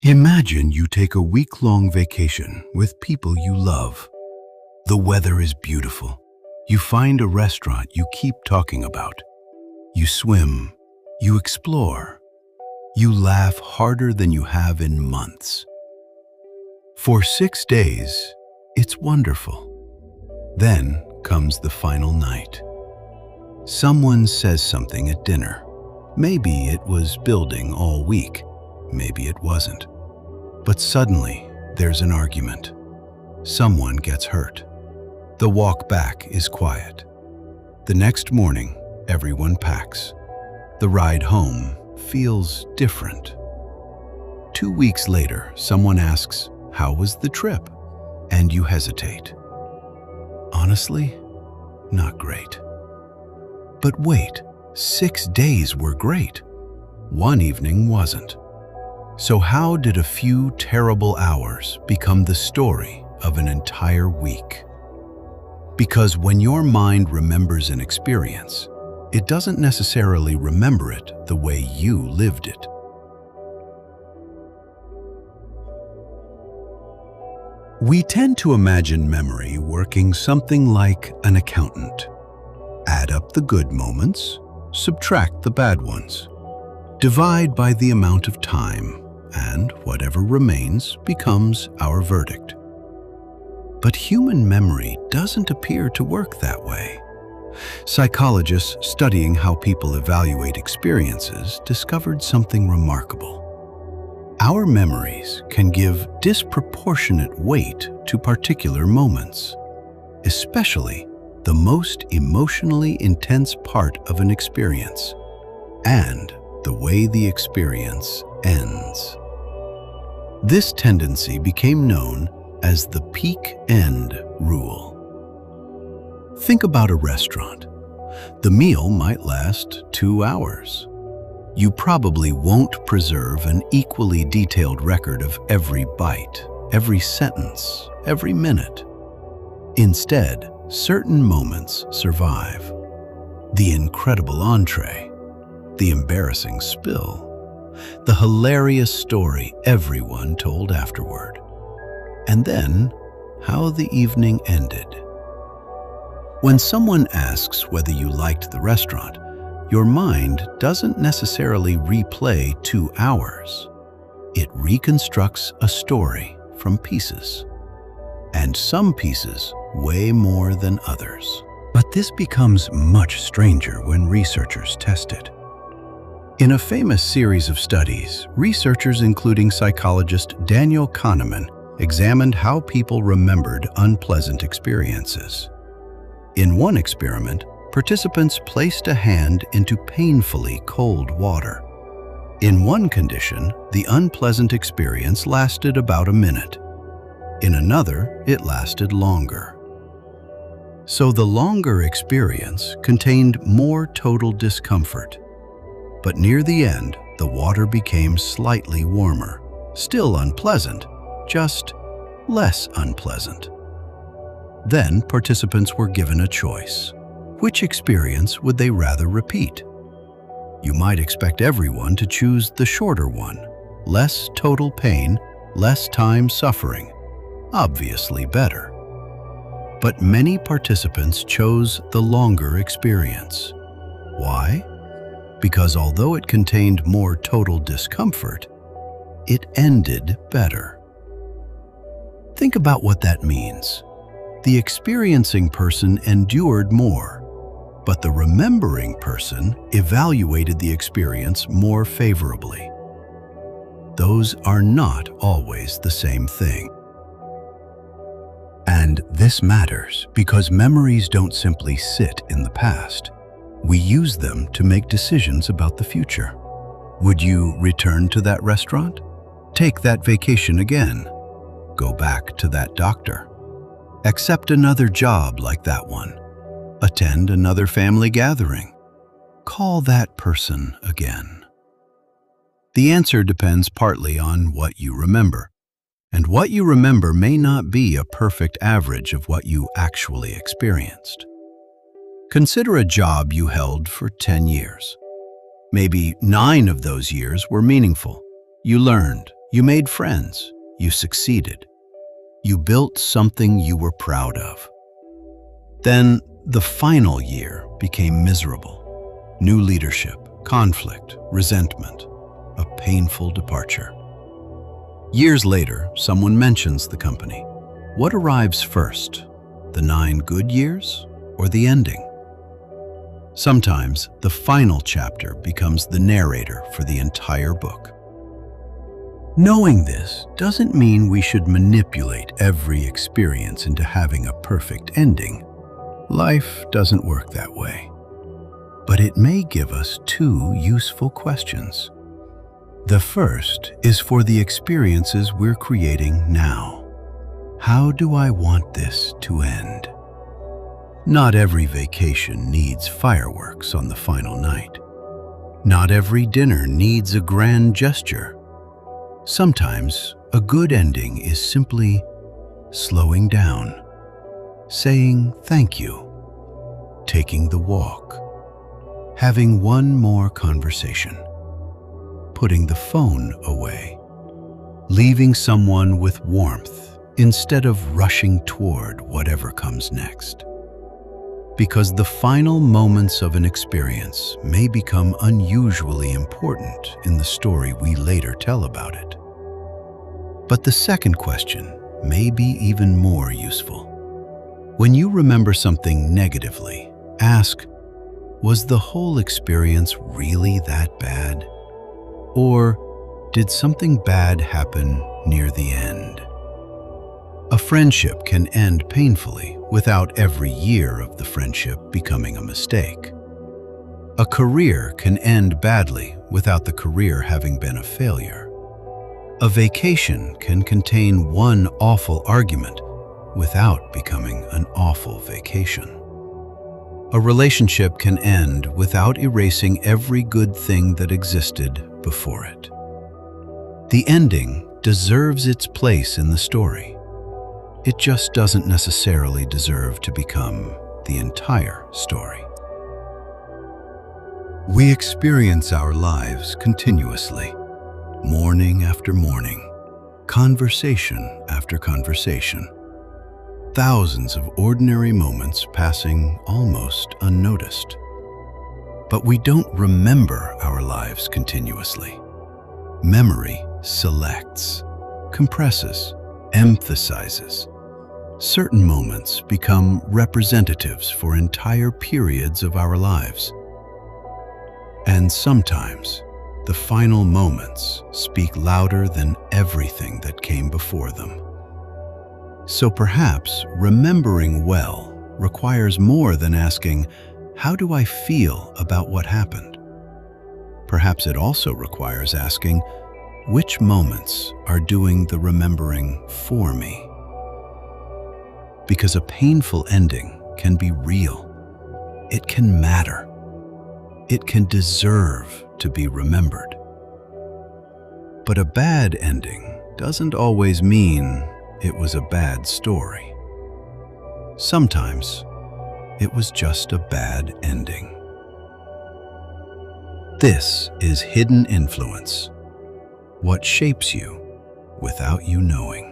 Imagine you take a week-long vacation with people you love. The weather is beautiful. You find a restaurant you keep talking about. You swim. You explore. You laugh harder than you have in months. For 6 days, it's wonderful. Then comes the final night. Someone says something at dinner. Maybe it was building all week. Maybe it wasn't. But suddenly, there's an argument. Someone gets hurt. The walk back is quiet. The next morning, everyone packs. The ride home feels different. 2 weeks later, someone asks, "How was the trip?" And you hesitate. Honestly, not great. But wait, 6 days were great. One evening wasn't. So how did a few terrible hours become the story of an entire week? Because when your mind remembers an experience, it doesn't necessarily remember it the way you lived it. We tend to imagine memory working something like an accountant. Add up the good moments, subtract the bad ones. Divide by the amount of time, and whatever remains becomes our verdict. But human memory doesn't appear to work that way. Psychologists studying how people evaluate experiences discovered something remarkable. Our memories can give disproportionate weight to particular moments, especially the most emotionally intense part of an experience, and the way the experience ends. This tendency became known as the peak end rule. Think about a restaurant. The meal might last 2 hours. You probably won't preserve an equally detailed record of every bite, every sentence, every minute. Instead, certain moments survive. The incredible entree, the embarrassing spill, the hilarious story everyone told afterward, and then how the evening ended. When someone asks whether you liked the restaurant, your mind doesn't necessarily replay 2 hours. It reconstructs a story from pieces. And some pieces weigh more than others. But this becomes much stranger when researchers test it. In a famous series of studies, researchers including psychologist Daniel Kahneman examined how people remembered unpleasant experiences. In one experiment, participants placed a hand into painfully cold water. In one condition, the unpleasant experience lasted about a minute. In another, it lasted longer. So the longer experience contained more total discomfort. But near the end, the water became slightly warmer. Still unpleasant, just less unpleasant. Then participants were given a choice. Which experience would they rather repeat? You might expect everyone to choose the shorter one. Less total pain, less time suffering. Obviously better. But many participants chose the longer experience. Why? Because although it contained more total discomfort, it ended better. Think about what that means. The experiencing person endured more, but the remembering person evaluated the experience more favorably. Those are not always the same thing. And this matters because memories don't simply sit in the past. We use them to make decisions about the future. Would you return to that restaurant? Take that vacation again? Go back to that doctor? Accept another job like that one? Attend another family gathering? Call that person again? The answer depends partly on what you remember. And what you remember may not be a perfect average of what you actually experienced. Consider a job you held for 10 years. Maybe 9 of those years were meaningful. You learned, You made friends. You succeeded. You built something you were proud of. Then the final year became miserable. New leadership, conflict, resentment, a painful departure. Years later, someone mentions the company. What arrives first, the 9 good years or the ending? Sometimes the final chapter becomes the narrator for the entire book. Knowing this doesn't mean we should manipulate every experience into having a perfect ending. Life doesn't work that way. But it may give us 2 useful questions. The first is for the experiences we're creating now. How do I want this to end? Not every vacation needs fireworks on the final night. Not every dinner needs a grand gesture. Sometimes a good ending is simply slowing down, saying thank you, taking the walk, having one more conversation, putting the phone away, leaving someone with warmth instead of rushing toward whatever comes next. Because the final moments of an experience may become unusually important in the story we later tell about it. But the second question may be even more useful. When you remember something negatively, ask, was the whole experience really that bad? Or did something bad happen near the end? A friendship can end painfully without every year of the friendship becoming a mistake. A career can end badly without the career having been a failure. A vacation can contain one awful argument without becoming an awful vacation. A relationship can end without erasing every good thing that existed before it. The ending deserves its place in the story. It just doesn't necessarily deserve to become the entire story. We experience our lives continuously, morning after morning, conversation after conversation. Thousands of ordinary moments passing almost unnoticed. But we don't remember our lives continuously. Memory selects, compresses, emphasizes. Certain moments become representatives for entire periods of our lives. And sometimes, the final moments speak louder than everything that came before them. So perhaps remembering well requires more than asking, how do I feel about what happened? Perhaps it also requires asking, which moments are doing the remembering for me? Because a painful ending can be real. It can matter. It can deserve to be remembered. But a bad ending doesn't always mean it was a bad story. Sometimes it was just a bad ending. This is Hidden Influence. What shapes you without you knowing.